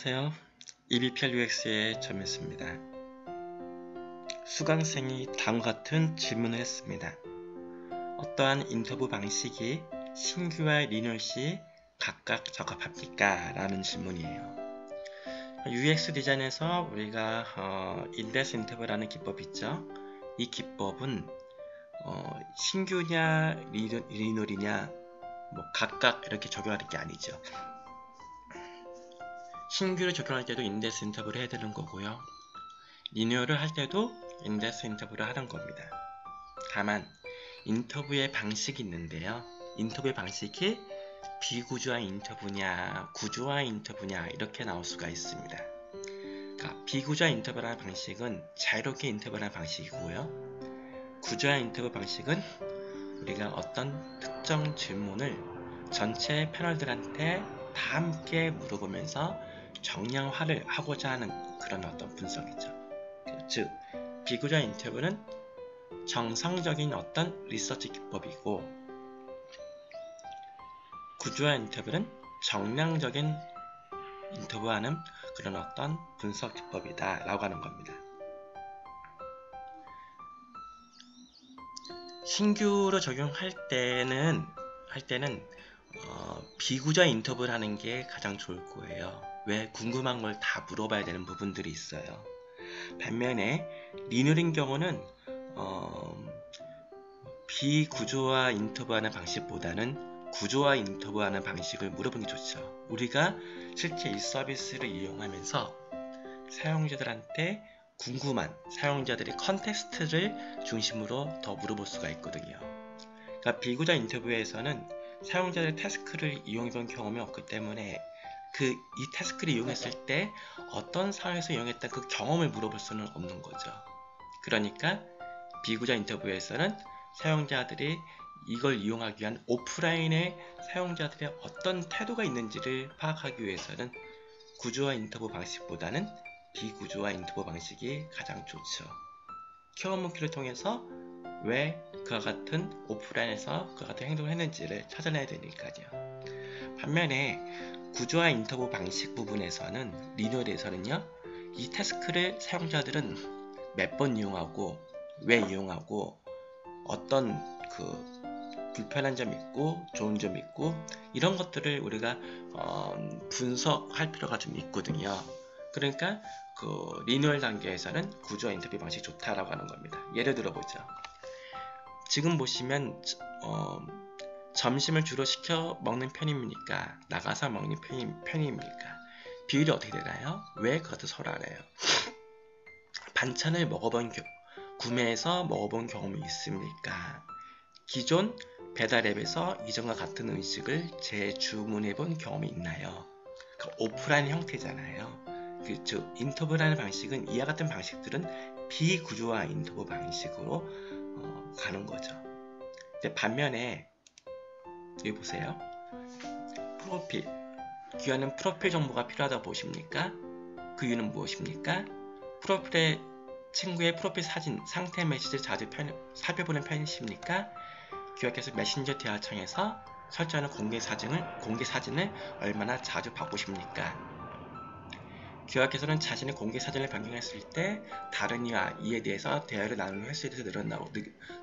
안녕하세요. EBPR UX의 점이었습니다. 수강생이 다음과 같은 질문을 했습니다. 어떠한 인터뷰 방식이 신규와 리뉴얼 시 각각 적합합니까? 라는 질문이에요. UX 디자인에서 우리가 인덱스 인터뷰라는 기법이 있죠. 이 기법은 신규냐 리뉴얼이냐 각각 이렇게 적용하는 게 아니죠. 신규를 적용할 때도 인덱스 인터뷰를 해야 되는 거고요. 리뉴얼을 할 때도 인덱스 인터뷰를 하는 겁니다. 다만 인터뷰의 방식이 있는데요. 인터뷰의 방식이 비구조화 인터뷰냐 구조화 인터뷰냐 이렇게 나올 수가 있습니다. 그러니까 비구조화 인터뷰라는 방식은 자유롭게 인터뷰라는 방식이고요. 구조화 인터뷰 방식은 우리가 어떤 특정 질문을 전체 패널들한테 다 함께 물어보면서 정량화를 하고자 하는 그런 어떤 분석이죠. 즉, 비구조화 인터뷰는 정상적인 어떤 리서치 기법이고, 구조화 인터뷰는 정량적인 인터뷰하는 그런 어떤 분석 기법이다 라고 하는 겁니다. 신규로 적용할 때는 비구조화 인터뷰를 하는 게 가장 좋을 거예요. 왜? 궁금한 걸 다 물어봐야 되는 부분들이 있어요. 반면에 리뉴얼인 경우는 비구조화 인터뷰하는 방식보다는 구조화 인터뷰하는 방식을 물어보는 게 좋죠. 우리가 실제 이 서비스를 이용하면서 사용자들한테 궁금한 사용자들의 컨텍스트를 중심으로 더 물어볼 수가 있거든요. 그러니까 비구조화 인터뷰에서는 사용자들의 태스크를 이용해본 경험이 없기 때문에 이 태스크를 이용했을 때 어떤 상황에서 이용했던 그 경험을 물어볼 수는 없는 거죠. 그러니까 비구조화 인터뷰에서는 사용자들이 이걸 이용하기 위한 오프라인의 사용자들의 어떤 태도가 있는지를 파악하기 위해서는 구조화 인터뷰 방식보다는 비구조화 인터뷰 방식이 가장 좋죠. 케어 문구를 통해서 왜 그와 같은 오프라인에서 그와 같은 행동을 했는지를 찾아내야 되니까요. 반면에 구조화 인터뷰 방식 부분에서는 리뉴얼에서는요, 이 태스크를 사용자들은 몇 번 이용하고 왜 이용하고 어떤 불편한 점이 있고 좋은 점이 있고 이런 것들을 우리가 분석할 필요가 좀 있거든요. 그러니까 리뉴얼 단계에서는 구조화 인터뷰 방식이 좋다라고 하는 겁니다. 예를 들어보죠. 지금 보시면 점심을 주로 시켜 먹는 편입니까? 나가서 먹는 편입니까? 비율이 어떻게 되나요? 왜 그것도 서로 알아요? 반찬을 구매해서 먹어본 경험이 있습니까? 기존 배달앱에서 이전과 같은 음식을 재주문해본 경험이 있나요? 오프라인 형태잖아요. 즉 인터뷰라는 방식은 이와 같은 방식들은 비구조화 인터뷰 방식으로 가는 거죠. 반면에 여기 보세요. 프로필. 귀하는 프로필 정보가 필요하다고 보십니까? 그 이유는 무엇입니까? 프로필에 친구의 프로필 사진, 상태 메시지를 자주 살펴보는 편이십니까? 기억해서 메신저 대화창에서 설정하는 공개 사진을 얼마나 자주 바꾸십니까? 기억에서는 자신의 공개 사진을 변경했을 때 다른 이에 대해서 대화를 나누는 횟수에 대해서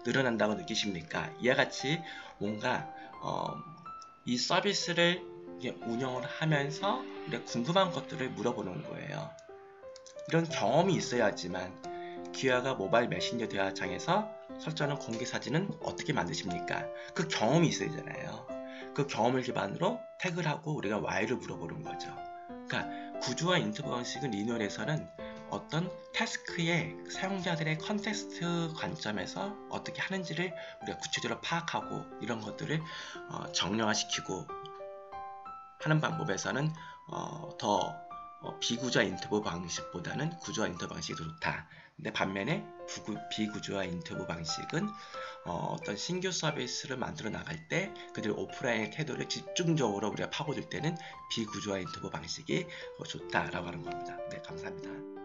늘어난다고 느끼십니까? 이와 같이 뭔가 이 서비스를 운영을 하면서 우리가 궁금한 것들을 물어보는 거예요. 이런 경험이 있어야지만 기아가 모바일 메신저 대화창에서 설정하는 공개 사진은 어떻게 만드십니까? 그 경험이 있어야 되잖아요. 그 경험을 기반으로 태그를 하고 우리가 why를 물어보는 거죠. 그러니까 구조화 인터뷰 방식은 리뉴얼에서는 어떤 태스크의 사용자들의 컨텍스트 관점에서 어떻게 하는지를 우리가 구체적으로 파악하고 이런 것들을 정량화시키고 하는 방법에서는 더 비구조화 인터뷰 방식보다는 구조화 인터뷰 방식이 더 좋다. 근데 반면에 비구조화 인터뷰 방식은 어떤 신규 서비스를 만들어 나갈 때 그들의 오프라인의 태도를 집중적으로 우리가 파고들 때는 비구조화 인터뷰 방식이 좋다라고 하는 겁니다. 네, 감사합니다.